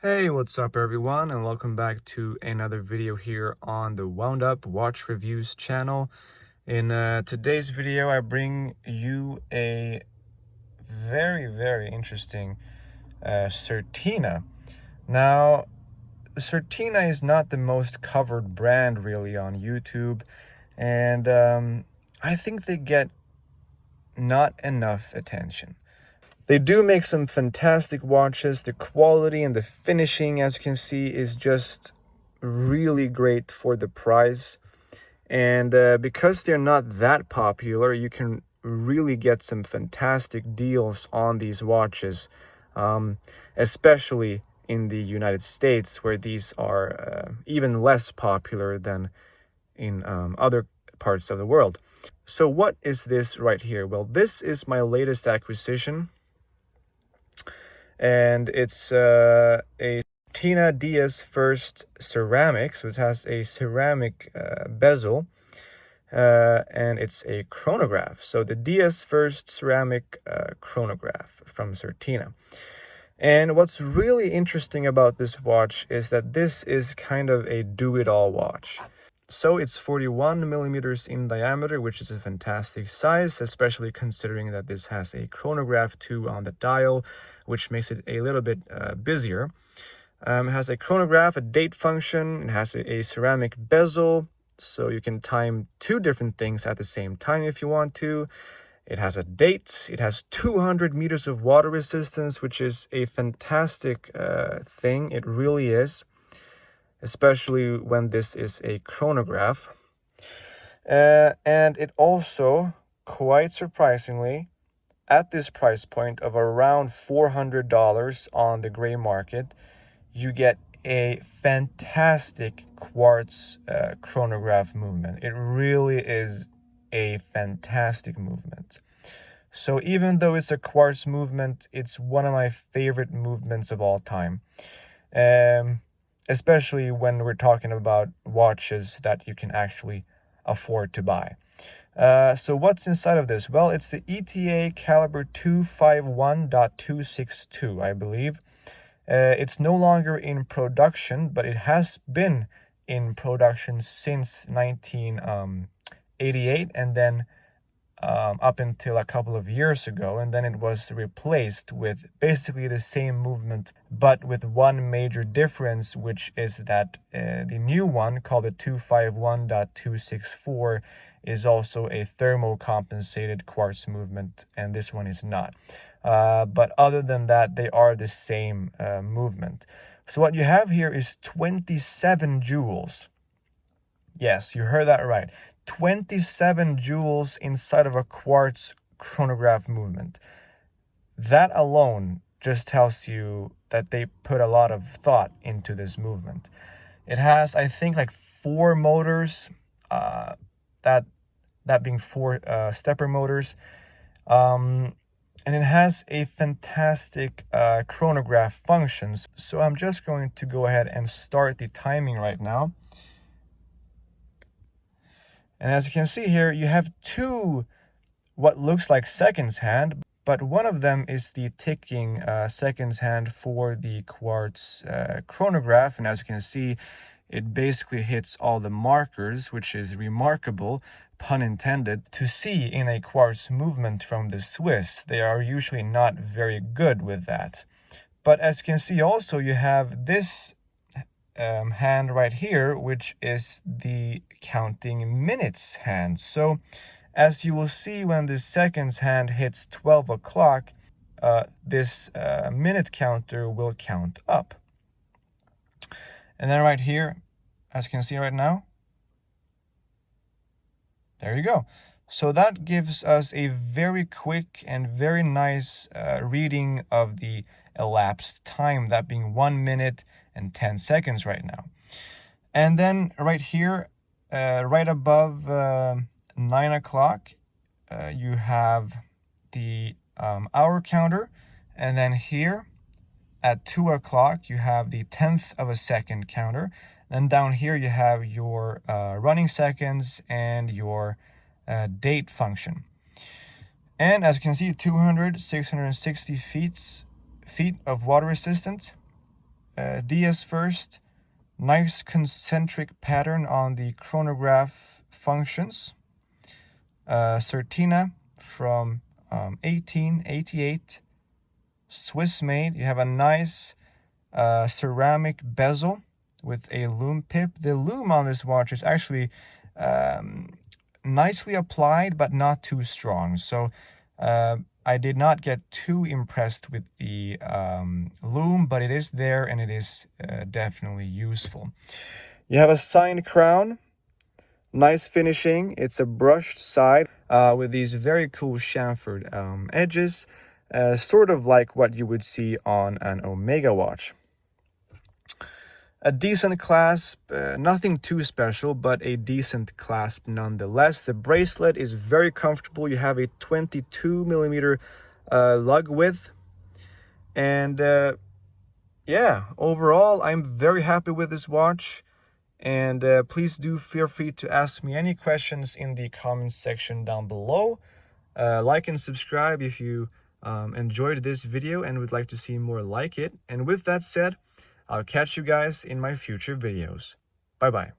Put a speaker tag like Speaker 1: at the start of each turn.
Speaker 1: Hey, what's up everyone, and welcome back to another video here on the Wound Up Watch Reviews channel. In today's video, I bring you a very interesting Certina. Now, Certina is not the most covered brand really on YouTube, and I think they get not enough attention. They do make some fantastic watches. The quality and the finishing, as you can see, is just really great for the price. And because they're not that popular, you can really get some fantastic deals on these watches, especially in the United States, where these are even less popular than in other parts of the world. So what is this right here? Well, this is my latest acquisition, and it's a Certina DS First ceramic, so it has a ceramic bezel, and it's a chronograph. So the DS First ceramic chronograph from Certina. And what's really interesting about this watch is that this is kind of a do-it-all watch. So it's 41 millimeters in diameter, which is a fantastic size, especially considering that this has a chronograph too on the dial, which makes it a little bit busier. It has a chronograph, a date function, it has a ceramic bezel, so you can time two different things at the same time if you want to. It has a date, it has 200 meters of water resistance, which is a fantastic thing, it really is. Especially when this is a chronograph. And it also, quite surprisingly, at this price point of around $400 on the gray market, you get a fantastic quartz chronograph movement. It really is a fantastic movement. So even though it's a quartz movement, it's one of my favorite movements of all time. Especially when we're talking about watches that you can actually afford to buy. So what's inside of this? Well, it's the ETA caliber 251.262, I believe. It's no longer in production, but it has been in production since 1988, and then up until a couple of years ago, and then it was replaced with basically the same movement, but with one major difference, which is that the new one, called the 251.264, is also a thermocompensated quartz movement, and this one is not. But other than that, they are the same movement. So what you have here is 27 joules. Yes, you heard that right. 27 joules inside of a quartz chronograph movement. That alone just tells you that they put a lot of thought into this movement. It has, I think, like 4 motors, that being 4 stepper motors, and it has a fantastic chronograph function. So I'm just going to go ahead and start the timing right now. And as you can see here, you have 2 what looks like seconds hand, but one of them is the ticking seconds hand for the quartz chronograph. And as you can see, it basically hits all the markers, which is remarkable, pun intended, to see in a quartz movement from the Swiss. They are usually not very good with that. But as you can see also, you have this hand right here, which is the counting minutes hand. So as you will see, when the seconds hand hits 12 o'clock, this minute counter will count up. And then right here, as you can see right now, there you go. So that gives us a very quick and very nice reading of the elapsed time, that being 1 minute and 10 seconds right now. And then right here, right above 9 o'clock, you have the hour counter. And then here at 2 o'clock, you have the 1/10 of a second counter. Then down here, you have your running seconds and your date function. And as you can see, 660 feet of water resistance. DS first, nice concentric pattern on the chronograph functions. Certina from 1888, Swiss made. You have a nice ceramic bezel with a loom pip. The loom on this watch is actually nicely applied but not too strong, so I did not get too impressed with the loom, but it is there and it is definitely useful. You have a signed crown, nice finishing. It's a brushed side with these very cool chamfered edges, sort of like what you would see on an Omega watch. A decent clasp, nothing too special, but a decent clasp nonetheless. The bracelet is very comfortable. You have a 22 millimeter lug width. And yeah, overall, I'm very happy with this watch. And please do feel free to ask me any questions in the comments section down below. Like and subscribe if you enjoyed this video and would like to see more like it. And with that said, I'll catch you guys in my future videos. Bye-bye.